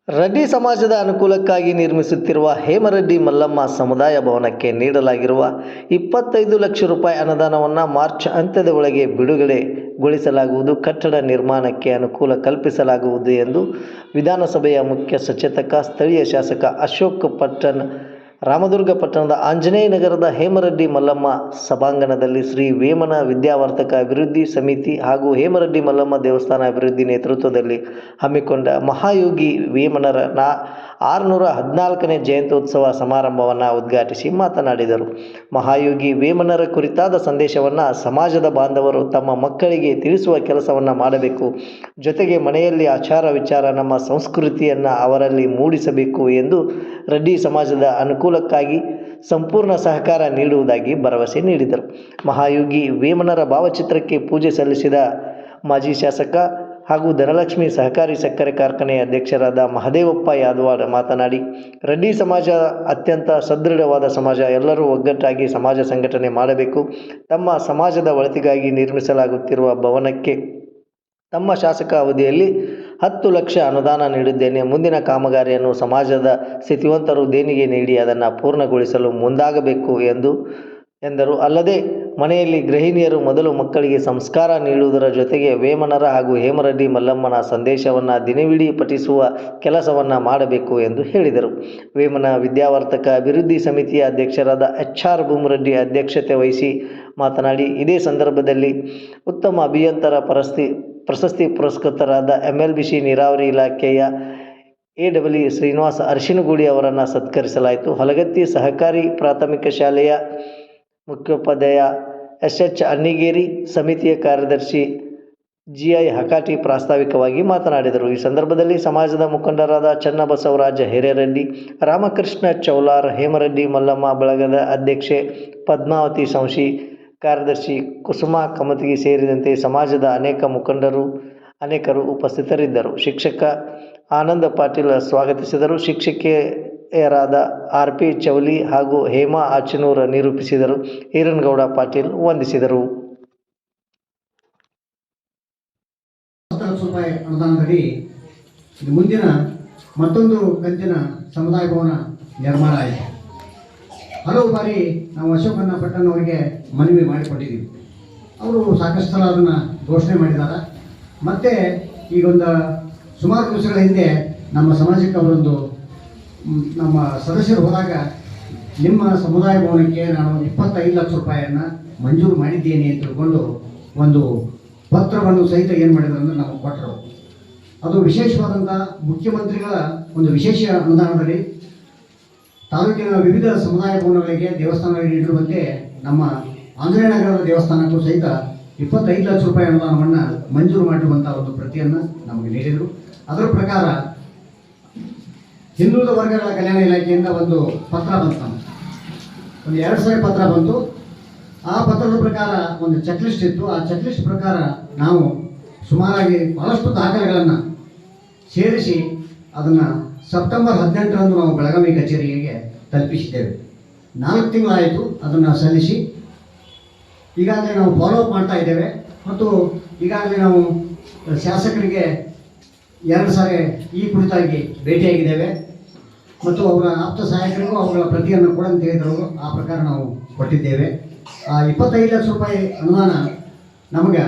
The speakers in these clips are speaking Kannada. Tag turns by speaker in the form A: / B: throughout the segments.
A: ರೆಡ್ಡಿ ಸಮಾಜದ ಅನುಕೂಲಕ್ಕಾಗಿ ನಿರ್ಮಿಸುತ್ತಿರುವ ಹೇಮರೆಡ್ಡಿ ಮಲ್ಲಮ್ಮ ಸಮುದಾಯ ಭವನಕ್ಕೆ ನೀಡಲಾಗಿರುವ 25 ಲಕ್ಷ ರೂಪಾಯಿ ಅನುದಾನವನ್ನು ಮಾರ್ಚ್ ಅಂತ್ಯದ ಒಳಗೆ ಬಿಡುಗಡೆಗೊಳಿಸಲಾಗುವುದು. ಕಟ್ಟಡ ನಿರ್ಮಾಣಕ್ಕೆ ಅನುಕೂಲ ಕಲ್ಪಿಸಲಾಗುವುದು ಎಂದು ವಿಧಾನಸಭೆಯ ಮುಖ್ಯ ಸಚೇತಕ, ಸ್ಥಳೀಯ ಶಾಸಕ ಅಶೋಕ್ ಪಟ್ಟಣ್ ರಾಮದುರ್ಗ ಪಟ್ಟಣದ ಆಂಜನೇಯ ನಗರದ ಹೇಮರೆಡ್ಡಿ ಮಲ್ಲಮ್ಮ ಸಭಾಂಗಣದಲ್ಲಿ ಶ್ರೀ ವೇಮನ ವಿದ್ಯಾವರ್ಧಕ ಅಭಿವೃದ್ಧಿ ಸಮಿತಿ ಹಾಗೂ ಹೇಮರೆಡ್ಡಿ ಮಲ್ಲಮ್ಮ ದೇವಸ್ಥಾನ ಅಭಿವೃದ್ಧಿ ನೇತೃತ್ವದಲ್ಲಿ ಹಮ್ಮಿಕೊಂಡ ಮಹಾಯೋಗಿ ವೇಮನರ 614ನೇ ಜಯಂತ್ಯೋತ್ಸವ ಸಮಾರಂಭವನ್ನು ಉದ್ಘಾಟಿಸಿ ಮಾತನಾಡಿದರು. ಮಹಾಯೋಗಿ ವೇಮನರ ಕುರಿತಾದ ಸಂದೇಶವನ್ನು ಸಮಾಜದ ಬಾಂಧವರು ತಮ್ಮ ಮಕ್ಕಳಿಗೆ ತಿಳಿಸುವ ಕೆಲಸವನ್ನು ಮಾಡಬೇಕು. ಜೊತೆಗೆ ಮನೆಯಲ್ಲಿ ಆಚಾರ ವಿಚಾರ, ನಮ್ಮ ಸಂಸ್ಕೃತಿಯನ್ನು ಅವರಲ್ಲಿ ಮೂಡಿಸಬೇಕು ಎಂದು ರೆಡ್ಡಿ ಸಮಾಜದ ಅನುಕೂಲಕ್ಕಾಗಿ ಸಂಪೂರ್ಣ ಸಹಕಾರ ನೀಡುವುದಾಗಿ ಭರವಸೆ ನೀಡಿದರು. ಮಹಾಯೋಗಿ ವೇಮನರ ಭಾವಚಿತ್ರಕ್ಕೆ ಪೂಜೆ ಸಲ್ಲಿಸಿದ ಮಾಜಿ ಶಾಸಕ ಹಾಗೂ ಧನಲಕ್ಷ್ಮಿ ಸಹಕಾರಿ ಸಕ್ಕರೆ ಕಾರ್ಖಾನೆಯ ಅಧ್ಯಕ್ಷರಾದ ಮಹದೇವಪ್ಪ ಯಾದವಾಡ್ ಮಾತನಾಡಿ, ರೆಡ್ಡಿ ಸಮಾಜ ಅತ್ಯಂತ ಸದೃಢವಾದ ಸಮಾಜ. ಎಲ್ಲರೂ ಒಗ್ಗಟ್ಟಾಗಿ ಸಮಾಜ ಸಂಘಟನೆ ಮಾಡಬೇಕು. ತಮ್ಮ ಸಮಾಜದ ಒಳಿತಿಗಾಗಿ ನಿರ್ಮಿಸಲಾಗುತ್ತಿರುವ ಭವನಕ್ಕೆ ತಮ್ಮ ಶಾಸಕ ಅವಧಿಯಲ್ಲಿ 10 ಲಕ್ಷ ಅನುದಾನ ನೀಡಿದ್ದೇನೆ. ಮುಂದಿನ ಕಾಮಗಾರಿಯನ್ನು ಸಮಾಜದ ಸ್ಥಿತಿವಂತರು ದೇಣಿಗೆ ನೀಡಿ ಅದನ್ನು ಪೂರ್ಣಗೊಳಿಸಲು ಮುಂದಾಗಬೇಕು ಎಂದರು. ಅಲ್ಲದೆ ಮನೆಯಲ್ಲಿ ಗೃಹಿಣಿಯರು ಮೊದಲು ಮಕ್ಕಳಿಗೆ ಸಂಸ್ಕಾರ ನೀಡುವುದರ ಜೊತೆಗೆ ವೇಮನರ ಹಾಗೂ ಹೇಮರೆಡ್ಡಿ ಮಲ್ಲಮ್ಮನ ಸಂದೇಶವನ್ನು ದಿನವಿಡೀ ಪಠಿಸುವ ಕೆಲಸವನ್ನು ಮಾಡಬೇಕು ಎಂದು ಹೇಳಿದರು. ವೇಮನ ವಿದ್ಯಾವರ್ಧಕ ಅಭಿವೃದ್ಧಿ ಸಮಿತಿಯ ಅಧ್ಯಕ್ಷರಾದ HR ಭೂಮರೆಡ್ಡಿ ಅಧ್ಯಕ್ಷತೆ ವಹಿಸಿ ಮಾತನಾಡಿ, ಇದೇ ಸಂದರ್ಭದಲ್ಲಿ ಉತ್ತಮ ಅಭಿಯಂತರ ಪ್ರಶಸ್ತಿ ಪುರಸ್ಕೃತರಾದ MLBC ನೀರಾವರಿ ಇಲಾಖೆಯ AW ಶ್ರೀನಿವಾಸ ಅರಶಿನಗೂಡಿ ಅವರನ್ನು ಸತ್ಕರಿಸಲಾಯಿತು. ಹಲಗತ್ತಿ ಸಹಕಾರಿ ಪ್ರಾಥಮಿಕ ಶಾಲೆಯ ಮುಖ್ಯೋಪಾಧ್ಯಾಯ SH ಅನ್ನಿಗೇರಿ, ಸಮಿತಿಯ ಕಾರ್ಯದರ್ಶಿ GI ಹಕಾಟಿ ಪ್ರಾಸ್ತಾವಿಕವಾಗಿ ಮಾತನಾಡಿದರು. ಈ ಸಂದರ್ಭದಲ್ಲಿ ಸಮಾಜದ ಮುಖಂಡರಾದ ಚನ್ನಬಸವರಾಜ ಹಿರೇರೆಡ್ಡಿ, ರಾಮಕೃಷ್ಣ ಚೌಲಾರ್, ಹೇಮರೆಡ್ಡಿ ಮಲ್ಲಮ್ಮ ಬಳಗದ ಅಧ್ಯಕ್ಷೆ ಪದ್ಮಾವತಿ ಸಂಶಿ, ಕಾರ್ಯದರ್ಶಿ ಕುಸುಮಾ ಕಮತಗಿ ಸೇರಿದಂತೆ ಸಮಾಜದ ಅನೇಕರು ಉಪಸ್ಥಿತರಿದ್ದರು. ಶಿಕ್ಷಕ ಆನಂದ ಪಾಟೀಲ್ ಸ್ವಾಗತಿಸಿದರು. ಶಿಕ್ಷಕಿಯರಾದ RP ಚೌಲಿ ಹಾಗೂ ಹೇಮಾ ಆಚನೂರ್ ನಿರೂಪಿಸಿದರು. ಈರನಗೌಡ ಪಾಟೀಲ್ ವಂದಿಸಿದರು.
B: ರೂಪಾಯಿ ಅನುದಾನದಡಿ ಮುಂದಿನ ಮತ್ತೊಂದು ಕಂತಿನ ಸಮುದಾಯ ಭವನ ನಿರ್ಮಾಣ ಆಯಿತು. ಹಲವು ಬಾರಿ ನಾವು ಅಶೋಕಣ್ಣ ಪಟ್ಟಣ್ ಅವರಿಗೆ ಮನವಿ ಮಾಡಿಕೊಟ್ಟಿದ್ದೀವಿ. ಅವರು ಸಾಕಷ್ಟು ಸಲ ಅದನ್ನು ಘೋಷಣೆ ಮಾಡಿದ್ದಾರೆ. ಮತ್ತು ಈಗೊಂದು ಸುಮಾರು ದಿವಸಗಳ ಹಿಂದೆ ನಮ್ಮ ಸಮಾಜಕ್ಕೆ ಅವರೊಂದು ನಮ್ಮ ಸದಸ್ಯರು ಹೋದಾಗ ನಿಮ್ಮ ಸಮುದಾಯ ಭವನಕ್ಕೆ ನಾನು 25 ಲಕ್ಷ ರೂಪಾಯಿಯನ್ನು ಮಂಜೂರು ಮಾಡಿದ್ದೇನೆ ಅಂತ ತಿಳ್ಕೊಂಡು ಒಂದು ಪತ್ರವನ್ನು ಸಹಿತ ಏನು ಮಾಡಿದ್ರು ಅಂದರೆ ನಮಗೆ ಕೊಟ್ಟರು. ಅದು ವಿಶೇಷವಾದಂಥ ಮುಖ್ಯಮಂತ್ರಿಗಳ ಒಂದು ವಿಶೇಷ ಅನುದಾನದಲ್ಲಿ ತಾಲೂಕಿನ ವಿವಿಧ ಸಮುದಾಯ ಭವನಗಳಿಗೆ ದೇವಸ್ಥಾನಗಳಿಗೆ ನೀಡಿರುವಂತೆ ನಮ್ಮ ಆಂಜನೇಯ ನಗರದ ದೇವಸ್ಥಾನಕ್ಕೂ ಸಹಿತ 25 ಲಕ್ಷ ರೂಪಾಯಿ ಅನುದಾನವನ್ನು ಮಂಜೂರು ಮಾಡಿರುವಂಥ ಒಂದು ಪ್ರತಿಯನ್ನು ನಮಗೆ ನೀಡಿದರು. ಅದರ ಪ್ರಕಾರ ಹಿಂದುಳಿದ ವರ್ಗಗಳ ಕಲ್ಯಾಣ ಇಲಾಖೆಯಿಂದ ಒಂದು ಪತ್ರ ಬಂತು. ಒಂದು 2 ಸಾರಿ ಪತ್ರ ಬಂತು. ಆ ಪತ್ರದ ಪ್ರಕಾರ ಒಂದು ಚೆಕ್ಲಿಸ್ಟ್ ಇತ್ತು. ಆ ಚೆಕ್ಲಿಸ್ಟ್ ಪ್ರಕಾರ ನಾವು ಸುಮಾರಾಗಿ ಬಹಳಷ್ಟು ದಾಖಲೆಗಳನ್ನು ಸೇರಿಸಿ ಅದನ್ನು ಸೆಪ್ಟೆಂಬರ್ 18ರಂದು ನಾವು ಬೆಳಗಾವಿ ಕಚೇರಿಗೆ ತಲುಪಿಸಿದ್ದೇವೆ. 4 ತಿಂಗಳಾಯಿತು ಅದನ್ನು ಸಲ್ಲಿಸಿ. ಈಗಾಗಲೇ ನಾವು ಫಾಲೋಅಪ್ ಮಾಡ್ತಾ ಇದ್ದೇವೆ ಮತ್ತು ಈಗಾಗಲೇ ನಾವು ಶಾಸಕರಿಗೆ 2 ಸಾರಿ ಈ ಕುರಿತಾಗಿ ಭೇಟಿಯಾಗಿದ್ದೇವೆ ಮತ್ತು ಅವರ ಆಪ್ತ ಸಹಾಯಕರಿಗೂ ಅವುಗಳ ಪ್ರತಿಯನ್ನು ಕೊಡಂತ ಹೇಳಿದರು. ಆ ಪ್ರಕಾರ ನಾವು ಕೊಟ್ಟಿದ್ದೇವೆ. ಆ 25 ಲಕ್ಷ ರೂಪಾಯಿ ಅನುದಾನ ನಮಗೆ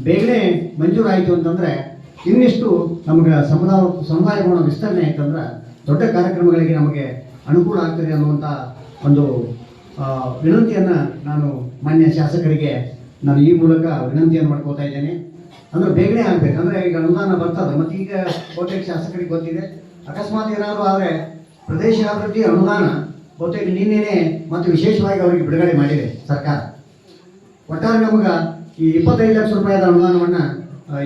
B: ಬೇಗನೆ ಮಂಜೂರಾಯಿತು ಅಂತಂದರೆ ಇನ್ನಿಷ್ಟು ನಮಗೆ ಸಮುದಾಯ ಭವನ ವಿಸ್ತರಣೆ ಆಯ್ತಂದ್ರೆ ದೊಡ್ಡ ಕಾರ್ಯಕ್ರಮಗಳಿಗೆ ನಮಗೆ ಅನುಕೂಲ ಆಗ್ತದೆ ಅನ್ನುವಂಥ ಒಂದು ವಿನಂತಿಯನ್ನು ನಾನು ಮಾನ್ಯ ಶಾಸಕರಿಗೆ ನಾನು ಈ ಮೂಲಕ ವಿನಂತಿಯನ್ನು ಮಾಡ್ಕೋತಾ ಇದ್ದೇನೆ. ಅಂದರೆ ಬೇಗನೆ ಆಗಬೇಕು. ಅಂದರೆ ಈಗ ಅನುದಾನ ಬರ್ತದೆ ಮತ್ತು ಈಗ ಬಹುತೇಕ ಶಾಸಕರಿಗೆ ಗೊತ್ತಿದೆ. ಅಕಸ್ಮಾತ್ ಏನಾದರೂ ಆದರೆ ಪ್ರದೇಶಾಭಿವೃದ್ಧಿ ಅನುದಾನ ಬಹುತೇಕ ನಿನ್ನೆನೇ ಮತ್ತು ವಿಶೇಷವಾಗಿ ಅವರಿಗೆ ಬಿಡುಗಡೆ ಮಾಡಿದೆ ಸರ್ಕಾರ. ಒಟ್ಟಾರೆ ನಮಗೆ ಈ 25 ಲಕ್ಷ ರೂಪಾಯಿದ ಅನುದಾನವನ್ನು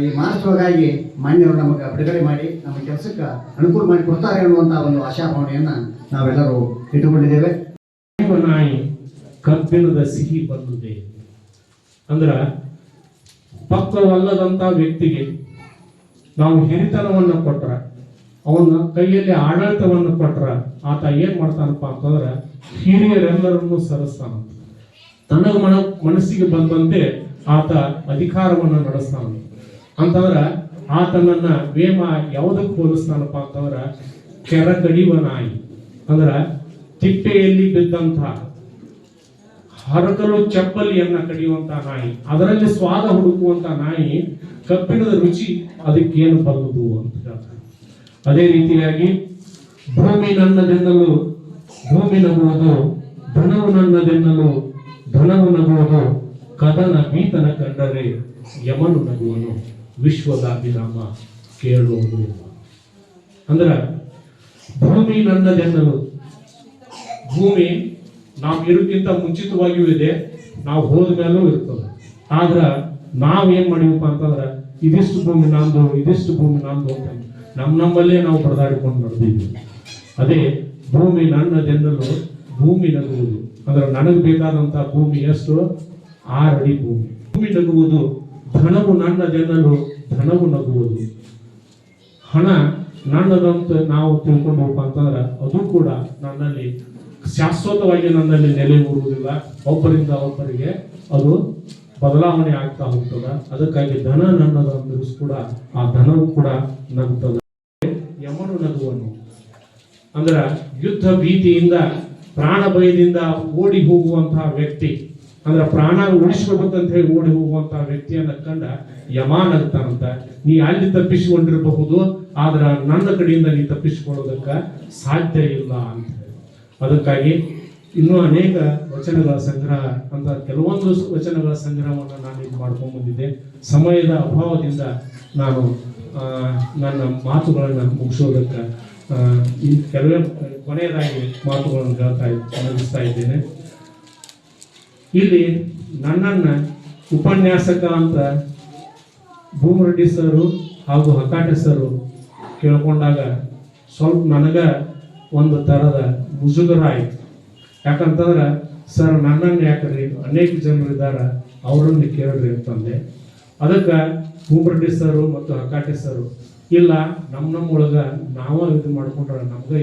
B: ಈ ಮಾರ್ಚ್ ಒಳಗಾಗಿ ಮಾನ್ಯವರು ನಮಗೆ ಬಿಡುಗಡೆ ಮಾಡಿ ನಮ್ಮ ಕೆಲಸಕ್ಕೆ ಅನುಕೂಲ ಮಾಡಿ ಕೊಡ್ತಾರೆ ಅನ್ನುವಂಥ ಒಂದು ಆಶಾಭಾವನೆಯನ್ನು ನಾವೆಲ್ಲರೂ ಇಟ್ಟುಕೊಂಡಿದ್ದೇವೆ.
C: ನಾಯಿ ಕಬ್ಬಿಣದ ಸಿಹಿ ಬಂದಿದೆ ಅಂದ್ರೆ ಪಕ್ವವಲ್ಲದಂಥ ವ್ಯಕ್ತಿಗೆ ನಾವು ಹಿರಿತನವನ್ನು ಕೊಟ್ರ, ಅವನ ಕೈಯಲ್ಲಿ ಆಡಳಿತವನ್ನು ಕೊಟ್ರ ಆತ ಏನ್ ಮಾಡ್ತಾನಪ್ಪ ಅಂತಂದ್ರೆ ಹಿರಿಯರೆಲ್ಲರನ್ನು ಸರಿಸ್ತಾನ. ತನಗ ಮನಸ್ಸಿಗೆ ಬಂದಂತೆ ಆತ ಅಧಿಕಾರವನ್ನು ನಡೆಸ್ತಾನ. ಅಂತಂದ್ರೆ ಆತನನ್ನ ವೇಮ ಯಾವುದಕ್ಕೆ ಹೋಲಿಸ್ತಾನಪ್ಪ ಅಂತಂದ್ರೆ ಕೆರ ಕಡಿಯುವ ನಾಯಿ ಅಂದ್ರ ತಿಪ್ಪೆಯಲ್ಲಿ ಬಿದ್ದಂಥ ಹರಕಲು ಚಪ್ಪಲಿಯನ್ನ ಕಡಿಯುವಂತ ನಾಯಿ, ಅದರಲ್ಲಿ ಸ್ವಾದ ಹುಡುಕುವಂತ ನಾಯಿ ಕಬ್ಬಿಣದ ರುಚಿ ಅದಕ್ಕೇನು ಬಲ್ಲದು ಅಂತ ಹೇಳ್ತಾರೆ. ಅದೇ ರೀತಿಯಾಗಿ ಭೂಮಿ ನನ್ನದೆನ್ನಲು ಭೂಮಿ ನಗುವುದು, ಧನವು ನನ್ನದೆನ್ನಲು ಧನವು ನಗುವುದು, ಕದನ ಬೀತನ ಕಂಡರೆ ಯಮನು ನಗುವನು, ವಿಶ್ವದಾಭಿರಾಮ ಕೇಳುವುದು. ಅಂದ್ರ ಭೂಮಿ ನನ್ನದೆನ್ನಲು, ಭೂಮಿ ನಾವು ಇರೋಕ್ಕಿಂತ ಮುಂಚಿತವಾಗಿಯೂ ಇದೆ, ನಾವು ಹೋದ ಮೇಲೂ ಇರ್ತದೆ. ಆದ್ರ ನಾವೇನ್ ಮಾಡಿವಪ್ಪ ಅಂತಂದ್ರ ಇದಿಷ್ಟು ಭೂಮಿ ನಂದು, ಇದಿಷ್ಟು ಭೂಮಿ ನಂದು ಅಂತ ನಮ್ಮಲ್ಲೇ ನಾವು ಬಡದಾಡಿಕೊಂಡು ನಡೆದಿದ್ವಿ. ಅದೇ ಭೂಮಿ ನನ್ನದೆನ್ನಲು ಭೂಮಿ ನಗುವುದು, ಅಂದ್ರೆ ನನಗೆ ಬೇಕಾದಂತ ಭೂಮಿ ಎಷ್ಟು? 6 ಅಡಿ ಭೂಮಿ. ಭೂಮಿ ನಗುವುದು, ಧನವು ನನ್ನದೆನ್ನಲು ಧನವು ನಗುವುದು. ಹಣ ನನ್ನದಂತ ನಾವು ತಿಳ್ಕೊಂಡಪ್ಪ ಅಂತಂದ್ರೆ ಅದು ಕೂಡ ನನ್ನಲ್ಲಿ ಶಾಶ್ವತವಾಗಿ ನನ್ನಲ್ಲಿ ನೆಲೆ ಊರುವುದಿಲ್ಲ, ಒಬ್ಬರಿಂದ ಒಬ್ಬರಿಗೆ ಅದು ಬದಲಾವಣೆ ಆಗ್ತಾ ಹೋಗ್ತದ. ಅದಕ್ಕಾಗಿ ಧನ ನನ್ನದು ಅಂದರೂ ಕೂಡ ಆ ಧನವು ಕೂಡ ನಗುತ್ತದೆ. ಯಮನು ನಗುವನು ಅಂದ್ರ ಯುದ್ಧ ಭೀತಿಯಿಂದ ಪ್ರಾಣ ಭಯದಿಂದ ಓಡಿ ಹೋಗುವಂತಹ ವ್ಯಕ್ತಿ, ಅಂದ್ರ ಪ್ರಾಣ ಉಳಿಸ್ಕೋಬೇಕಂತ ಹೇಳಿ ಓಡಿ ಹೋಗುವಂತಹ ವ್ಯಕ್ತಿಯನ್ನ ಕಂಡ ಯಮ ನಗ್ತಾನಂತ. ನೀ ಅಲ್ಲಿ ತಪ್ಪಿಸಿಕೊಂಡಿರಬಹುದು, ಆದ್ರ ನನ್ನ ಕಡೆಯಿಂದ ನೀ ತಪ್ಪಿಸಿಕೊಳ್ಳೋದಕ್ಕ ಸಾಧ್ಯ ಇಲ್ಲ ಅಂತ ಹೇಳಿ. ಅದಕ್ಕಾಗಿ ಇನ್ನೂ ಅನೇಕ ವಚನಗಳ ಸಂಗ್ರಹ ಅಂತ ಕೆಲವೊಂದು ವಚನಗಳ ಸಂಗ್ರಹವನ್ನು ನಾನು ಇದು ಮಾಡ್ಕೊಂಡು ಬಂದಿದ್ದೆ. ಸಮಯದ ಅಭಾವದಿಂದ ನಾನು ನನ್ನ ಮಾತುಗಳನ್ನು ಮುಗಿಸೋದಕ್ಕೆ ಕೆಲವೇ ಕೊನೆಯದಾಗಿ ಮಾತುಗಳನ್ನು ಮುಗಿಸ್ತಾ ಇದ್ದೇನೆ. ಇಲ್ಲಿ ನನ್ನನ್ನ ಉಪನ್ಯಾಸಕ ಅಂತ ಭೂಮರೆಡ್ಡಿ ಸರು ಹಾಗೂ ಹಕಾಟೆ ಸರು ಕೇಳ್ಕೊಂಡಾಗ ಸ್ವಲ್ಪ ನನಗ ಒಂದು ಥರದ ಮುಜುಗರ ಆಯ್ತು. ಯಾಕಂತಂದ್ರೆ ಸರ್ ನನ್ನನ್ನು ಯಾಕ್ರಿ, ಅನೇಕ ಜನರು ಇದ್ದಾರೆ, ಅವರನ್ನು ಕೇಳ್ರಿ ಅಂತಂದೆ. ಅದಕ್ಕೆ ಭೂಮರೆಡ್ಡಿ ಸರು ಮತ್ತು ಹಕಾಟೆ ಸರು ಇಲ್ಲ, ನಮ್ಮೊಳಗ ನಾವ ಇದು ಮಾಡ್ಕೊಂಡ್ರೆ ನಮ್ಗೆ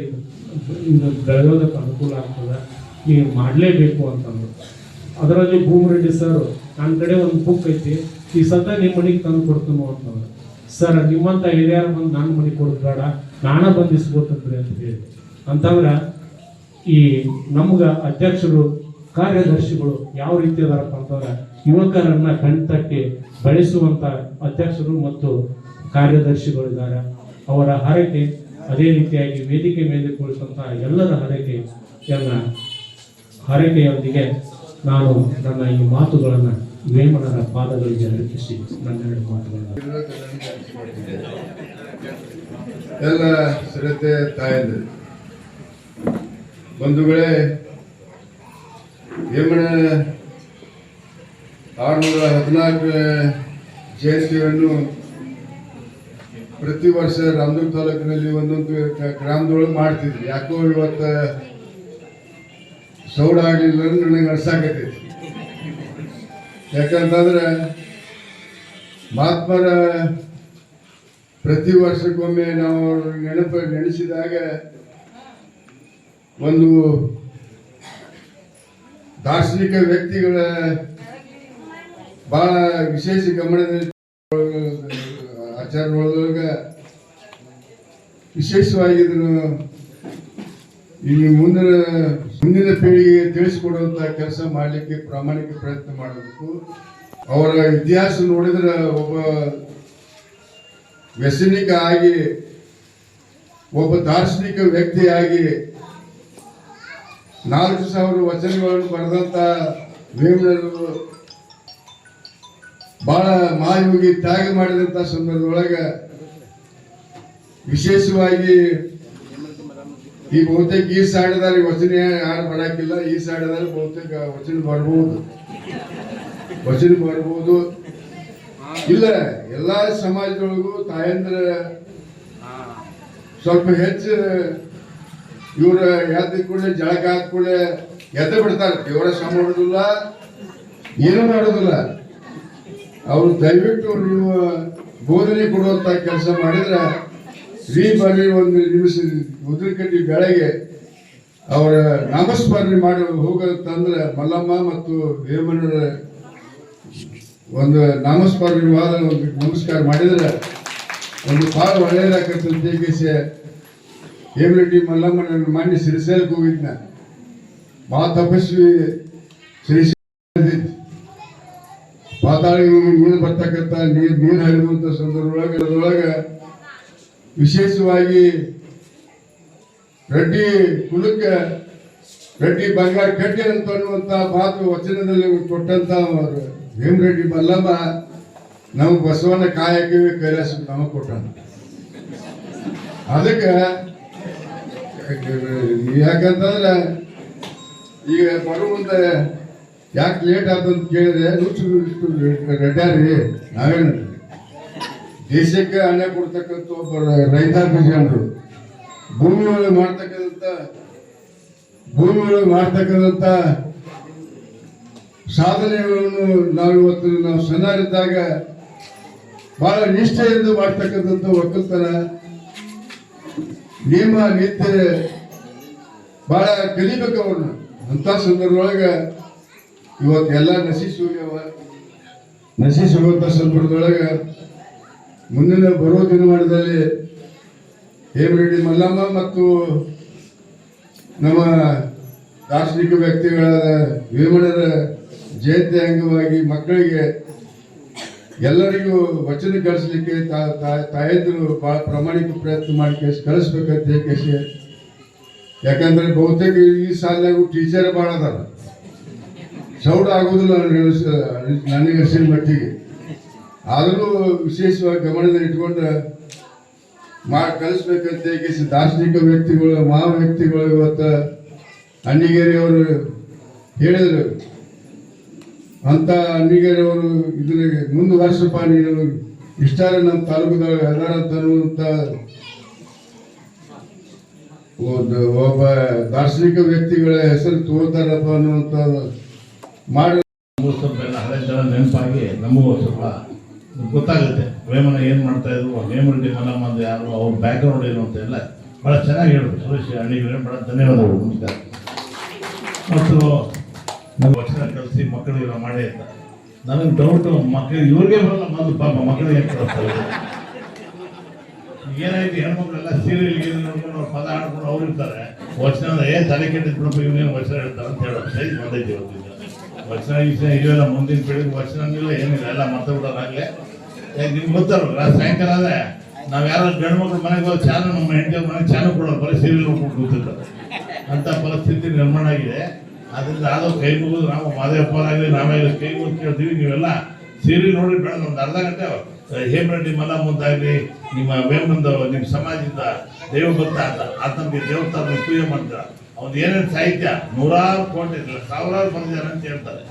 C: ಇದು ಬೆಳೆಯೋದಕ್ಕೆ ಅನುಕೂಲ ಆಗ್ತದೆ, ನೀವು ಮಾಡಲೇಬೇಕು ಅಂತಂದ್ರು. ಅದರಲ್ಲಿ ಭೂಮರೆಡ್ಡಿ ಸರ್ ನನ್ನ ಕಡೆ ಒಂದು ಬುಕ್ ಐತಿ, ಈ ಸದ್ಯ ನಿಮ್ಮ ಮನೆಗೆ ತಂದು ಕೊಡ್ತೀನಿ ಅಂತಂದ್ರೆ, ಸರ್ ನಿಮ್ಮಂತ ಹಿರಿಯರು ಬಂದು ನನ್ನ ಮನೆಗೆ ಕೊಡೋದು ಬೇಡ, ನಾನೇ ಬಂದಿಸ್ಬೋತಂದ್ರಿ ಅಂತ ಹೇಳಿ. ಅಂತಂದ್ರೆ ಈ ನಮ್ಗ ಅಧ್ಯಕ್ಷರು ಕಾರ್ಯದರ್ಶಿಗಳು ಯಾವ ರೀತಿ ಅದಾರಪ್ಪ ಅಂತಂದ್ರೆ ಯುವಕರನ್ನ ಕಣ್ತಟ್ಟಿ ಬೆಳೆಸುವಂತ ಅಧ್ಯಕ್ಷರು ಮತ್ತು ಕಾರ್ಯದರ್ಶಿಗಳಿದ್ದಾರೆ. ಅವರ ಹರಕೆ ಅದೇ ರೀತಿಯಾಗಿ ವೇದಿಕೆ ಮೇಲೆ ಕುಳಿತಂತಹ ಎಲ್ಲರ ಹರಕೆಯೊಂದಿಗೆ ನಾನು ನನ್ನ ಈ ಮಾತುಗಳನ್ನು ವೇಮನರ ಪಾದಗಳಿಗೆ ಅರ್ಪಿಸಿ ನನ್ನೆರಡು ಮಾತುಗಳನ್ನು
D: ಎಲ್ಲ ಶ್ರದ್ಧೆ ತಾಯಿದೆ ಬಂಧುಗಳೇ, ವೇಮನ 614 ಜಯಂತಿಯನ್ನು ಪ್ರತಿ ವರ್ಷ ರಾಮದುರ್ಗ ತಾಲೂಕಿನಲ್ಲಿ ಒಂದೊಂದು ಗ್ರಾಮದೊಳಗೆ ಮಾಡ್ತಿದ್ವಿ. ಯಾಕೋ ಇವತ್ತು ಸೌಡ ಆಗಲಿಲ್ಲ ನನಗೆ ಅನ್ಸಾಕತ್ತೈತಿ. ಯಾಕಂತಂದ್ರೆ ಮಹಾತ್ಮರ ಪ್ರತಿ ವರ್ಷಕ್ಕೊಮ್ಮೆ ನಾವು ನೆನೆಸಿದಾಗ ಒಂದು ದಾರ್ಶನಿಕ ವ್ಯಕ್ತಿಗಳ ಬಹಳ ವಿಶೇಷ ಗಮನದಲ್ಲಿ ಆಚಾರದೊಳಗ ವಿಶೇಷವಾಗಿ ಇದನ್ನು ಮುಂದಿನ ಪೀಳಿಗೆಗೆ ತಿಳಿಸಿಕೊಡುವಂತ ಕೆಲಸ ಮಾಡಲಿಕ್ಕೆ ಪ್ರಾಮಾಣಿಕ ಪ್ರಯತ್ನ ಮಾಡಬೇಕು. ಅವರ ಇತಿಹಾಸ ನೋಡಿದ್ರೆ ಒಬ್ಬ ವ್ಯಸನಿಕ ಆಗಿ, ಒಬ್ಬ ದಾರ್ಶನಿಕ ವ್ಯಕ್ತಿಯಾಗಿ 4000 ವಚನಗಳನ್ನು ಬರೆದಂತ ವೇಮನರು ಬಹಳ ಮಹಾಯೋಗಿ ತ್ಯಾಗ ಮಾಡಿದಂತ ಸಂದರ್ಭದೊಳಗೆ ವಿಶೇಷವಾಗಿ ಈ ಬಹುತೇಕ ಈ ಸಾಡಿದಾರೆ ವಚನ ಯಾರು ಬರಾಕಿಲ್ಲ, ಈ ಸಾಡಿದಾರೆ ಬಹುತೇಕ ವಚನ ಬರ್ಬೋದು. ಇಲ್ಲ, ಎಲ್ಲಾ ಸಮಾಜದೊಳಗೂ ತಾಯಂದ್ರ ಸ್ವಲ್ಪ ಹೆಚ್ಚು ಇವ್ರ ಎದ್ದ ಕೂಡಲೇ ಜಳಕ ಹಾಕ ಕೂಡಲೇ ಎದ್ದು ಬಿಡ್ತಾರೆ. ದೇವರ ಶ್ರಮ ಮಾಡೋದಿಲ್ಲ, ಏನು ಮಾಡೋದಿಲ್ಲ. ಅವ್ರು ದಯವಿಟ್ಟು ನೀವು ಬೋಧನೆ ಕೊಡುವಂತ ಕೆಲಸ ಮಾಡಿದ್ರೆ ಬರ್ರಿ ಒಂದು ನಿಮಿಷ ಉದ್ರಕಡ್ಡಿ ಬೆಳಗ್ಗೆ ಅವರ ನಾಮಸ್ಮರಣೆ ಮಾಡಿ ಹೋಗಂತಂದ್ರೆ ಮಲ್ಲಮ್ಮ ಮತ್ತು ವೇಮನರ ಒಂದು ನಾಮಸ್ಮರಣವಾದ ಒಂದು ನಮಸ್ಕಾರ ಮಾಡಿದ್ರೆ ಒಂದು ಬಹಳ ಒಳ್ಳೆಯದಾಗತ್ತಂತ ಹೇಮರೆಡ್ಡಿ ಮಲ್ಲಮ್ಮನ ಮಾನ್ಯ ಶ್ರೀಶೈಲಕ್ಕೆ ಹೋಗಿದ್ನ ಮಹಾ ತಪಸ್ವಿ ಶ್ರೀಶೈಲ ಪಾತಾಳಿಗೆ ನೀರು ಬರ್ತಕ್ಕಂಥ ನೀರು ಹರಿಯುವಂಥ ಸಂದರ್ಭದೊಳಗೆ ವಿಶೇಷವಾಗಿ ರೆಡ್ಡಿ ಕುಲಕ್ಕೆ ರೆಡ್ಡಿ ಬಂಗಾರ ಕಟ್ಟಿ ಅಂತ ಅನ್ನುವಂಥ ಮಾತು ವಚನದಲ್ಲಿ ಕೊಟ್ಟಂತ ಹೇಮರೆಡ್ಡಿ ಮಲ್ಲಮ್ಮ ನಾವು ಬಸವನ ಕಾಯಕ್ಕೆ ಕೈಲಾಸ ನಮಗೆ ಕೊಟ್ಟಾನ. ಅದಕ್ಕೆ ಯಾಕಂತಂದ್ರೆ ಈಗ ಬರೋ ಮುಂದೆ ಯಾಕೆ ಲೇಟ್ ಆತಂತ ಕೇಳಿದ್ರೆ ರೆಡ್ಯಾರಿ ನಾವೇನು ದೇಶಕ್ಕೆ ಅನ್ನ ಕೊಡ್ತಕ್ಕಂಥ ಒಬ್ಬ ರೈತಾಪಿ ಜನರು ಭೂಮಿ ಒಳಗೆ ಮಾಡ್ತಕ್ಕಂಥ ಸಾಧನೆಗಳನ್ನು ನಾವು ಸಣ್ಣರಿದ್ದಾಗ ಬಹಳ ನಿಷ್ಠೆಯಿಂದ ಮಾಡ್ತಕ್ಕಂಥ ಒಕ್ಕಲ್ತನ ನಿಯಮ ನಿತ್ಯ ಬಹಳ ಕಲಿಬೇಕು ಅವ್ರನ್ನ. ಅಂತ ಸಂದರ್ಭದೊಳಗೆ ಇವತ್ತೆಲ್ಲ ನಶಿಸುವಂತ ಸಂದರ್ಭದೊಳಗೆ ಮುಂದಿನ ಬರುವ ದಿನಮಾನದಲ್ಲಿ ಹೇಮರೆಡ್ಡಿ ಮಲ್ಲಮ್ಮ ಮತ್ತು ನಮ್ಮ ದಾರ್ಶನಿಕ ವ್ಯಕ್ತಿಗಳಾದ ವೇಮಣ್ಣರ ಜಯಂತಿ ಅಂಗವಾಗಿ ಮಕ್ಕಳಿಗೆ ಎಲ್ಲರಿಗೂ ವಚನ ಕಳಿಸ್ಲಿಕ್ಕೆ ತಾಯಂದಿರು ಬಹಳ ಪ್ರಾಮಾಣಿಕ ಪ್ರಯತ್ನ ಮಾಡಿ ಕಳಿಸ್ಬೇಕಂತ ಹೇಳಿ, ಯಾಕಂದ್ರೆ ಬಹುತೇಕ ಈ ಸಾಲಿನಾಗೂ ಟೀಚರ್ ಭಾಳ ಅದಾರ, ಸೌಡ್ ಆಗೋದಿಲ್ಲ ನನಗೆ ಅಷ್ಟೇ ಮಟ್ಟಿಗೆ. ಆದರೂ ವಿಶೇಷವಾಗಿ ಗಮನದಲ್ಲಿ ಇಟ್ಕೊಂಡು ಕಲಿಸ್ಬೇಕಂತ ಹೇಳಿ ದಾರ್ಶನಿಕ ವ್ಯಕ್ತಿಗಳು ಮಹಾ ವ್ಯಕ್ತಿಗಳು ಇವತ್ತು ಅಣ್ಣಿಗೇರಿ ಅವರು ಹೇಳಿದ್ರು. ಅಂತ ಅಣ್ಣಿಗೇರಿ ಅವರು ಇದನ್ನ ಮುಂದುವರ್ಸಪ್ಪ, ನೀನು ಇಷ್ಟಾರ ನಮ್ಮ ತಾಲೂಕದೊಳಗೆ ಅದಾರ ಅಂತ ಅನ್ನುವಂಥ ಒಬ್ಬ ದಾರ್ಶನಿಕ ವ್ಯಕ್ತಿಗಳ ಹೆಸರು ತೋರ್ತಾರಪ್ಪ ಅನ್ನುವಂಥ ಮಾಡಿ
E: ಸ್ವಲ್ಪ ಎಲ್ಲ ಹಳೆ ಜನ ನೆನಪಾಗಿ ನಮಗೂ ಸ್ವಲ್ಪ ಗೊತ್ತಾಗುತ್ತೆ ವೇಮನ ಏನು ಮಾಡ್ತಾ ಇದ್ರು, ಹೇಮರೆಡ್ಡಿ ಮಲ್ಲಮ್ಮ ಅಂದ್ರೆ ಯಾರು, ಅವ್ರ ಬ್ಯಾಕ್ಗ್ರೌಂಡ್ ಏನು ಅಂತ ಎಲ್ಲ ಭಾಳ ಚೆನ್ನಾಗಿ ಹೇಳಿದ್ರು ಸುರೇಶ್ ಅಣ್ಣಿಗೆ. ಭಾಳ ಧನ್ಯವಾದಗಳು, ನಮಸ್ಕಾರ. ಮತ್ತು ನಾವು ವಚನ ಕಲಿಸಿ ಮಕ್ಕಳಿಗೆ ಮಾಡಿ ಅಂತ ನನಗೆ ಡೌಟು, ಮಕ್ಕಳಿಗೆ ಇವ್ರಿಗೆ ಬರಲ್ಲ, ಮೊದಲು ಪಾಪ ಮಕ್ಕಳಿಗೆ ಕಳಿಸ್ತಾರೆ. ಏನಾಯ್ತು, ಹೆಣ್ಮಕ್ಳೆಲ್ಲ ಸೀರಿಯಲ್ ಗೀರಿಯಲ್ ನೋಡ್ಕೊಂಡು ಅವ್ರು ಪದ ಆಡ್ಕೊಂಡು ಅವ್ರು ಇರ್ತಾರೆ, ವಚನ ತಲೆ ಕೆಟ್ಟಿದ್ ಬಿಡಪ್ಪ ಇವನೇನು ವಚನ ಹೇಳ್ತಾರೆ ಅಂತ ಹೇಳೋ ಸೈಜ್ ಬಂದೈತಿ ಇವತ್ತಿಂದ. ವಚನ ಇವೆಲ್ಲ ಮುಂದಿನ ಪೀಳಿಗೆ ವಚನನಿಲ್ಲ ಏನಿಲ್ಲ, ಎಲ್ಲ ಮತ್ತೆ ಬಿಡೋದಾಗಲೇ. ನಿಮ್ಗೆ ಗೊತ್ತಲ್ಲ, ಸಾಯಂಕಾಲ ಆದರೆ ನಾವು ಯಾರು ಗಂಡು ಮಕ್ಳು ಮನೆಗೆ ಹೋಗಿ ಚಾನು, ನಮ್ಮ ಹೆಂಡತಿ ಮನೆಗೆ ಚಾನು ಕೊಡೋದು, ಬರೀ ಸೀರಿಯಲ್ ನೋಡ್ಕೊಂಡು ಕೂತಿರ್ತಾರೆ. ಅಂಥ ಪರಿಸ್ಥಿತಿ ನಿರ್ಮಾಣ ಆಗಿದೆ. ಅದರಿಂದ ಆದೋ ಕೈ ಮುಗಿದು ನಾವು ಮಾದೇವಪ್ಪರಾಗಲಿ ನಾವೆಲ್ಲ ಕೈ ಮುಗಿದು ಕೇಳ್ತೀವಿ, ನೀವೆಲ್ಲ ಸೀರಿಯಲ್ ನೋಡಿ ಬೆಳೆದ ಒಂದು ಅರ್ಧ ಗಂಟೆ ಹೇಮರೆಡ್ಡಿ ಮಲ್ಲಮ್ಮ ಮುಂದಾಗಲಿ ನಿಮ್ಮ ವೇಮಂದು ನಿಮ್ಮ ಸಮಾಜದಿಂದ ದೇವಭಕ್ತ ಅಂತ ಆತನಿಗೆ ದೇವಸ್ಥಾನ ಪೂಜೆ ಮಾಡ್ತಾರೆ. ಅವ್ನು ಏನೇನು ಸಾಹಿತ್ಯ ನೂರಾರು ಕೋಟಿ ಸಾವಿರಾರು ಬಂದಿದ್ದಾರೆ ಅಂತ ಹೇಳ್ತಾರೆ,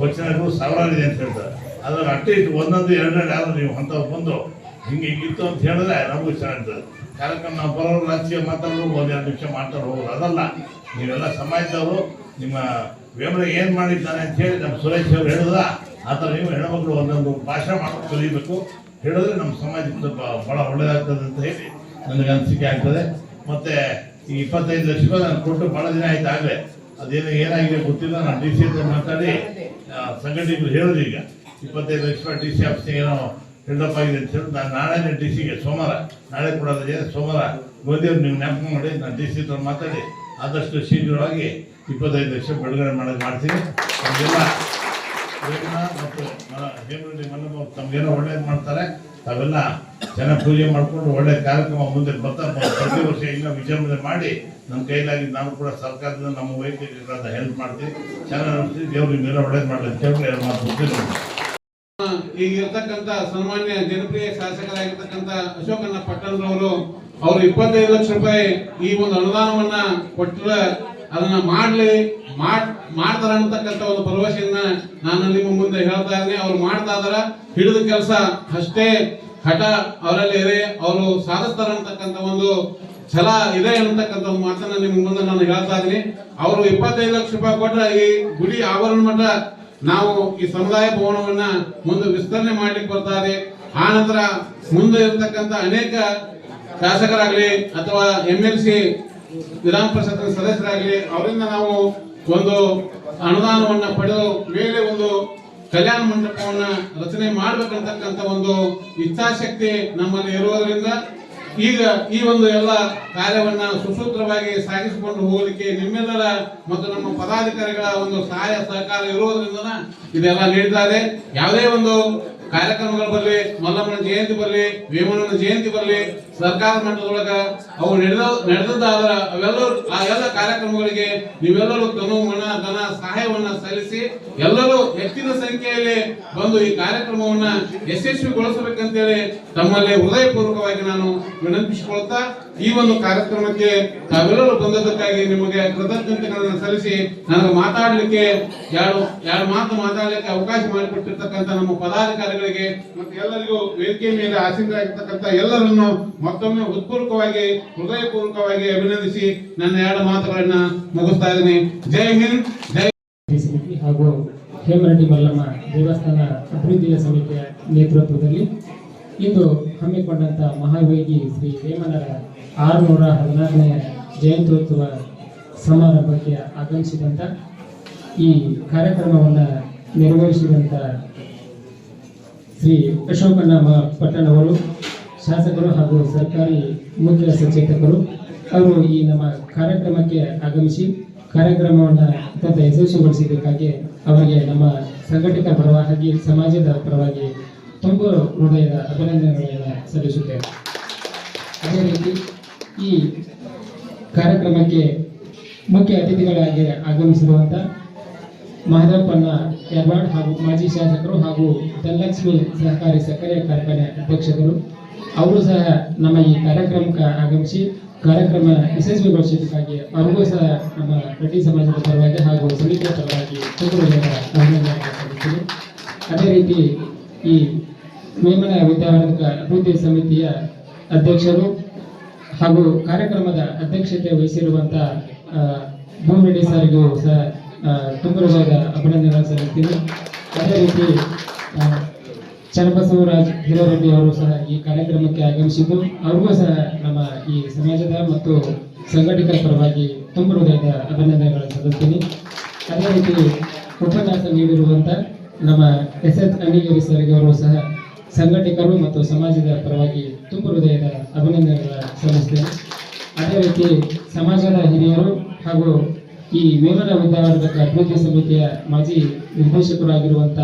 E: ವಚನಗಳು ಸಾವಿರಾರು ಇದೆ ಅಂತ ಹೇಳ್ತಾರೆ. ಅದ್ರಲ್ಲಿ ಅಟ್ಲೀಸ್ಟ್ ಒಂದೊಂದು ಎರಡೆರಡು ಯಾರು ನೀವು ಅಂತ ಬಂದು ಹಿಂಗಿತ್ತು ಅಂತ ಹೇಳಿದ್ರೆ ನಮಗೂ ಚೆನ್ನಾಗಿರ್ತದೆ. ಕಾರ್ಯಕ್ರಮ ನಾವು ಬರೋರು ರಾಜಕೀಯ ಮಾತಾಡೋರು ಒಂದೆರಡು ನಿಮಿಷ ಮಾತಾಡೋ ಹೋಗೋದು ಅದಲ್ಲ. ನೀವೆಲ್ಲ ಸಮಾಜದವರು ನಿಮ್ಮ ವೇಮನ ಏನು ಮಾಡಿದ್ದಾನೆ ಅಂತ ಹೇಳಿ ನಮ್ಮ ಸುರೇಶ್ ಅವರು ಹೇಳಿದ್ರ ಆ ಥರ ನೀವು ಹೆಣ್ಮಕ್ಳು ಒಂದೊಂದು ಭಾಷೆ ಮಾಡ್ಕೊಂಡು ಕಲಿಬೇಕು, ಹೇಳಿದ್ರೆ ನಮ್ಮ ಸಮಾಜಕ್ಕೆ ಭಾಳ ಒಳ್ಳೇದಾಗ್ತದೆ ಅಂತ ಹೇಳಿ ನನಗೆ ಅನಿಸಿಕೆ ಆಗ್ತದೆ. ಮತ್ತು ಈ 25 ಲಕ್ಷ ರೂಪಾಯಿ ನಾನು ಕೊಟ್ಟು ಭಾಳ ದಿನ ಆಯ್ತು ಆಗಲೇ, ಅದೇನು ಏನಾಗಿದೆ ಗೊತ್ತಿಲ್ಲ. ನಾನು ಡಿ ಸಿ ಹತ್ರ ಮಾತಾಡಿ ಸಂಘಟನೆಗಳು ಹೇಳಿದ್ರು, ಈಗ 25 ಲಕ್ಷ ರೂಪಾಯಿ ಡಿ ಸಿ ಆಫೀಸಿಗೆ ಏನೋ ಬಿಲ್ಡಪ್ ಆಗಿದೆ ಅಂತ ಹೇಳಿ ನಾನು ನಾಳೆನೇ ಡಿ ಸಿಗೆ ಸೋಮವಾರ, ನಾಳೆ ಕೊಡೋದಿದೆ ಸೋಮವಾರ ಗೋದಿಯವ್ರು ನೀವು ಜ್ಞಾಪಕ ಮಾಡಿ ನಾನು ಡಿ ಸಿ ಹತ್ರ ಮಾತಾಡಿ ಆದಷ್ಟು ಶೀಘ್ರವಾಗಿ 25 ಲಕ್ಷ ಬಿಡುಗಡೆ ಮಾಡ್ತೀನಿ. ನಮಗೆಲ್ಲ ಮತ್ತು ಹೇಮರೆಡ್ಡಿ ಮಲ್ಲಮ್ಮ ಅವ್ರು ತಮಗೇನೋ ಒಳ್ಳೇದು ಮಾಡ್ತಾರೆ, ತಾವೆಲ್ಲ ಚೆನ್ನಾಗಿ ಪೂಜೆ ಮಾಡಿಕೊಂಡು ಒಳ್ಳೆ ಕಾರ್ಯಕ್ರಮ ಮುಂದೆ ಬರ್ತಾ ಪ್ರತಿ ವರ್ಷ ಇನ್ನೂ ವಿಜೃಂಭಣೆ ಮಾಡಿ ನಮ್ಮ ಕೈಲಾಗಿ ನಾವು ಕೂಡ ಸರ್ಕಾರದಿಂದ ನಮ್ಮ ವೈಯಕ್ತಿಕ ಹೆಲ್ಪ್ ಮಾಡ್ತೀವಿ, ಚೆನ್ನಾಗಿ ನೋಡ್ತೀವಿ. ದೇವ್ರು ನಿಮ್ಗೆಲ್ಲ ಒಳ್ಳೇದು ಮಾಡಲಿ ಅಂತ ಹೇಳಿ ಎರಡು ಮಾತು ಗೊತ್ತಿಲ್ಲ.
F: ಈಗ ಇರ್ತಕ್ಕಂಥ ಸನ್ಮಾನ್ಯ ಜನಪ್ರಿಯ ಶಾಸಕರಾಗಿರ್ತಕ್ಕಂಥ ಅಶೋಕಣ್ಣ ಪಟ್ಟಣರವರು ಅವರು 25 ಲಕ್ಷ ರೂಪಾಯಿ ಈ ಒಂದು ಅನುದಾನವನ್ನ ಕೊಟ್ಟರೆ ಅದನ್ನ ಮಾಡ್ತಾರ ಅಂತಕ್ಕಂಥ ಒಂದು ಭರವಸೆಯನ್ನ ನಾನು ನಿಮ್ಮ ಮುಂದೆ ಹೇಳ್ತಾ ಇದ್ದೀನಿ. ಅವ್ರು ಮಾಡ್ತಾ ಇದಾರ, ಹಿಡಿದ ಕೆಲಸ ಅಷ್ಟೇ ಹಠ ಅವರಲ್ಲಿ ಇದೆ, ಅವರು ಸಾಧಿಸ್ತಾರ ಅಂತಕ್ಕಂಥ ಒಂದು ಛಲ ಇದೆ ಅನ್ನತಕ್ಕಂಥ ಒಂದು ಮಾತನ್ನ ನಿಮ್ಮ ಮುಂದೆ ನಾನು ಹೇಳ್ತಾ ಇದ್ದೀನಿ. ಅವರು 25 ಲಕ್ಷ ರೂಪಾಯಿ ಕೊಟ್ಟರೆ ಈ ಗುಡಿ ಆವರಣ ಮಠ ನಾವು ಈ ಸಮುದಾಯ ಭವನವನ್ನ ಮುಂದೆ ವಿಸ್ತರಣೆ ಮಾಡ್ಲಿಕ್ಕೆ ಬರ್ತಾ ಇದೆ. ಆ ನಂತರ ಮುಂದೆ ಇರತಕ್ಕಂಥ ಅನೇಕ ಶಾಸಕರಾಗ್ಲಿ ಅಥವಾ MLC ವಿಧಾನ ಪರಿಷತ್ ಸದಸ್ಯರಾಗ್ಲಿ ಅವರಿಂದ ನಾವು ಒಂದು ಅನುದಾನವನ್ನ ಪಡೆದು ಮೇಲೆ ಒಂದು ಕಲ್ಯಾಣ ಮಂಟಪವನ್ನ ರಚನೆ ಮಾಡ್ಬೇಕಂತಕ್ಕಂಥ ಒಂದು ಇಚ್ಛಾಶಕ್ತಿ ನಮ್ಮಲ್ಲಿ ಇರುವುದರಿಂದ ಈಗ ಈ ಒಂದು ಎಲ್ಲ ಕಾರ್ಯವನ್ನ ಸುಸೂತ್ರವಾಗಿ ಸಾಗಿಸಿಕೊಂಡು ಹೋಗಲಿಕ್ಕೆ ನಿಮ್ಮೆಲ್ಲರ ಮತ್ತು ನಮ್ಮ ಪದಾಧಿಕಾರಿಗಳ ಒಂದು ಸಹಾಯ ಸಹಕಾರ ಇರುವುದರಿಂದ ಇದೆಲ್ಲ ನೀಡಿದ್ದಾರೆ. ಯಾವುದೇ ಒಂದು ಕಾರ್ಯಕ್ರಮಗಳು ಬರಲಿ, ಮಲ್ಲಮ್ಮನ ಜಯಂತಿ ಬರಲಿ, ವೇಮಣ್ಣನ ಜಯಂತಿ ಬರಲಿ, ಸರ್ಕಾರ ಮಟ್ಟದೊಳಗ ಅವು ನಡೆದದ್ದಾದ್ರ ಆ ಎಲ್ಲ ಕಾರ್ಯಕ್ರಮಗಳಿಗೆ ನೀವೆಲ್ಲರೂ ತನು ಮನ ಧನ ಸಹಾಯವನ್ನ ಸಲ್ಲಿಸಿ ಎಲ್ಲರೂ ಹೆಚ್ಚಿನ ಸಂಖ್ಯೆಯಲ್ಲಿ ಬಂದು ಈ ಕಾರ್ಯಕ್ರಮವನ್ನ ಯಶಸ್ವಿಗೊಳಿಸಬೇಕಂತೇಳಿ ತಮ್ಮಲ್ಲಿ ಹೃದಯಪೂರ್ವಕವಾಗಿ ನಾನು ವಿನಂತಿಸಿಕೊಳ್ತಾ ಈ ಒಂದು ಕಾರ್ಯಕ್ರಮಕ್ಕೆ ತಾವೆಲ್ಲರೂ ಬಂದದಕ್ಕಾಗಿ ನಿಮಗೆ ಕೃತಜ್ಞತೆಗಳನ್ನು ಸಲ್ಲಿಸಿ ನನಗೆ ಮಾತಾಡಲಿಕ್ಕೆ ಎರಡು ಮಾತು ಮಾತಾಡಲಿಕ್ಕೆ ಅವಕಾಶ ಮಾಡಿಕೊಟ್ಟಿರ್ತಕ್ಕಂಥ ನಮ್ಮ ಪದಾಧಿಕಾರಿಗಳಿಗೆ ಮತ್ತು ಎಲ್ಲರಿಗೂ ವೇದಿಕೆ ಮೇಲೆ ಆಸೀನರಾಗಿರ್ತಕ್ಕಂಥ ಎಲ್ಲರನ್ನು ಮತ್ತೊಮ್ಮೆ ಹೃತ್ಪೂರ್ವಕವಾಗಿ ಹೃದಯಪೂರ್ವಕವಾಗಿ ಅಭಿನಂದಿಸಿ ನನ್ನ ಎರಡು ಮಾತುಗಳನ್ನ ಮುಗಿಸ್ತಾ ಇದ್ದೀನಿ. ಜೈ ಹಿಂದ್, ಜೈ
G: ಸಮಿತಿ ಹಾಗೂ ಹೇಮರೆಡ್ಡಿ ಮಲ್ಲಮ್ಮ ದೇವಸ್ಥಾನ ಅಭಿವೃದ್ಧಿಯ ಸಮಿತಿಯ ನೇತೃತ್ವದಲ್ಲಿ ಇಂದು ಹಮ್ಮಿಕೊಂಡಂತ ಮಹಾವೇಗಿ ಶ್ರೀ ವೇಮನರ 614ನೇ ಜಯಂತ್ಯೋತ್ಸವ ಸಮಾರಂಭಕ್ಕೆ ಆಗಮಿಸಿದಂತ ಈ ಕಾರ್ಯಕ್ರಮವನ್ನು ನಿರ್ವಹಿಸಿದಂತ ಶ್ರೀ ಅಶೋಕಣ್ಣ ಪಟ್ಟಣವರು, ಶಾಸಕರು ಹಾಗೂ ಸರ್ಕಾರಿ ಮುಖ್ಯ ಸಚೇತಕರು ಅವರು ಈ ನಮ್ಮ ಕಾರ್ಯಕ್ರಮಕ್ಕೆ ಆಗಮಿಸಿ ಕಾರ್ಯಕ್ರಮವನ್ನು ಅತ್ಯಂತ ಯಶಸ್ವಿಗೊಳಿಸಿದ್ದಕ್ಕಾಗಿ ಅವರಿಗೆ ನಮ್ಮ ಸಂಘಟಿತ ಪರವಾಗಿ ಸಮಾಜದ ಪರವಾಗಿ ತುಂಬ ಹೃದಯದ ಅಭಿನಂದನೆಗಳನ್ನು ಸಲ್ಲಿಸುತ್ತೇವೆ. ಅದೇ ರೀತಿ ಈ ಕಾರ್ಯಕ್ರಮಕ್ಕೆ ಮುಖ್ಯ ಅತಿಥಿಗಳಾಗಿ ಆಗಮಿಸಿರುವಂಥ ಮಹದೇವಪ್ಪಣ್ಣ ಯರ್ವಾಡ್ ಹಾಗೂ ಮಾಜಿ ಶಾಸಕರು ಹಾಗೂ ಧನಲಕ್ಷ್ಮಿ ಸಹಕಾರಿ ಸಕ್ಕರೆ ಕಾರ್ಖಾನೆ ಅಧ್ಯಕ್ಷರು ಅವರು ಸಹ ನಮ್ಮ ಈ ಕಾರ್ಯಕ್ರಮಕ್ಕೆ ಆಗಮಿಸಿ ಕಾರ್ಯಕ್ರಮ ಯಶಸ್ವಿಗೊಳಿಸಿದ್ದಕ್ಕಾಗಿ ಅವರಿಗೂ ಸಹ ನಮ್ಮ ರೆಡ್ಡಿ ಸಮಾಜದ ಪರವಾಗಿ ಹಾಗೂ ಸಮಿತಿಯ ಪರವಾಗಿ ಅಭಿನಂದನೆ ಸಲ್ಲಿಸ್ತೀನಿ. ಅದೇ ರೀತಿ ಈ ವೇಮನ ವಿದ್ಯಾವರ್ಧಕ ಅಭಿವೃದ್ಧಿ ಸಮಿತಿಯ ಅಧ್ಯಕ್ಷರು ಹಾಗೂ ಕಾರ್ಯಕ್ರಮದ ಅಧ್ಯಕ್ಷತೆ ವಹಿಸಿರುವಂಥ ಭೂಮಿರೆಡ್ಡಿ ಸರ್ಗೂ ಸಹ ತುಂಬ ಹೃದಯದ ಅಭಿನಂದನೆ ಸಲ್ಲಿಸ್ತೀನಿ. ಅದೇ ರೀತಿ ಚನ್ನಬಸವರಾಜ್ ಹಿರೇರೆಡ್ಡಿ ಅವರು ಸಹ ಈ ಕಾರ್ಯಕ್ರಮಕ್ಕೆ ಆಗಮಿಸಿದ್ದು ಅವ್ರಿಗೂ ಸಹ ನಮ್ಮ ಈ ಸಮಾಜದ ಮತ್ತು ಸಂಘಟಕರ ಪರವಾಗಿ ತುಂಬ ಹೃದಯದ ಅಭಿನಂದನೆಗಳನ್ನು ಸಲ್ಲಿಸ್ತೀನಿ. ಅದೇ ರೀತಿ ಉಪನ್ಯಾಸ ನೀಡಿರುವಂಥ ನಮ್ಮ ಎಸ್ ಅಣ್ಣಿಗೇರಿ ಸರ್ಗೆ ಅವರು ಸಹ ಸಂಘಟಕರು ಮತ್ತು ಸಮಾಜದ ಪರವಾಗಿ ತುಂಬ ಹೃದಯದ ಅಭಿನಂದನೆಗಳನ್ನು ಸಲ್ಲಿಸ್ತೇನೆ. ಅದೇ ರೀತಿ ಸಮಾಜದ ಹಿರಿಯರು ಹಾಗೂ ಈ ವೇಮನ ವಿದ್ಯಾವರ್ಧಕ ಅಭಿವೃದ್ಧಿ ಸಮಿತಿಯ ಮಾಜಿ ನಿರ್ದೇಶಕರಾಗಿರುವಂಥ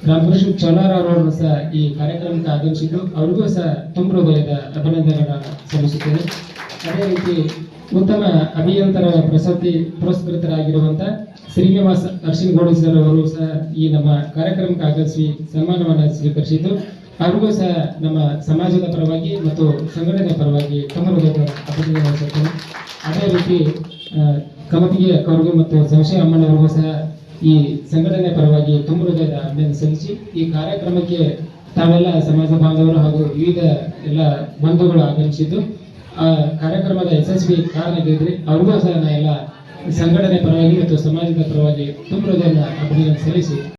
G: ರಾಮಕೃಷ್ಣ ಚೌಲಾರ್ ಅವರನ್ನು ಸಹ ಈ ಕಾರ್ಯಕ್ರಮಕ್ಕೆ ಆಗಮಿಸಿದ್ದು ಅವ್ರಿಗೂ ಸಹ ತುಂಬ ಹೃದಯದ ಅಭಿನಂದನೆಗಳನ್ನು ಸಲ್ಲಿಸುತ್ತೇನೆ. ಅದೇ ರೀತಿ ಉತ್ತಮ ಅಭಿಯಂತರ ಪ್ರಶಸ್ತಿ ಪುರಸ್ಕೃತರಾಗಿರುವಂಥ ಶ್ರೀನಿವಾಸ ಅರ್ಶಿನಗೌಡ ಸರ್ ಅವರು ಸಹ ಈ ನಮ್ಮ ಕಾರ್ಯಕ್ರಮಕ್ಕೆ ಆಗಮಿಸಿ ಸನ್ಮಾನವನ್ನು ಸ್ವೀಕರಿಸಿದ್ದು ಅವ್ರಿಗೂ ಸಹ ನಮ್ಮ ಸಮಾಜದ ಪರವಾಗಿ ಮತ್ತು ಸಂಘಟನೆ ಪರವಾಗಿ ತುಂಬ ಹೃದಯದ ಅಭಿನಂದನೆ ಸಲ್ಲಿಸುತ್ತೇನೆ. ಅದೇ ರೀತಿ ಕಮತಿಗೆ ಕೌರ್ಗೆ ಮತ್ತು ಸಂಶಯ ಅಮ್ಮನವರಿಗೂ ಸಹ ಈ ಸಂಘಟನೆ ಪರವಾಗಿ ತುಂಬ ಹೃದಯದ ಅಭಿನಂದನೆ ಸಲ್ಲಿಸಿ ಈ ಕಾರ್ಯಕ್ರಮಕ್ಕೆ ತಾವೆಲ್ಲ ಸಮಾಜ ಬಾಂಧವರು ಹಾಗೂ ವಿವಿಧ ಎಲ್ಲ ಬಂಧುಗಳು ಆಗಮಿಸಿದ್ದು ಆ ಕಾರ್ಯಕ್ರಮದ ಯಶಸ್ವಿ ಕಾರಣವಾಗಿದ್ರಿ ಅವ್ರಿಗೂ ಸಹ ಎಲ್ಲ ಸಂಘಟನೆ ಪರವಾಗಿ ಮತ್ತು ಸಮಾಜದ ಪರವಾಗಿ ತುಂಬ ಹೃದಯದ ಅಭಿನಂದನೆ ಸಲ್ಲಿಸಿ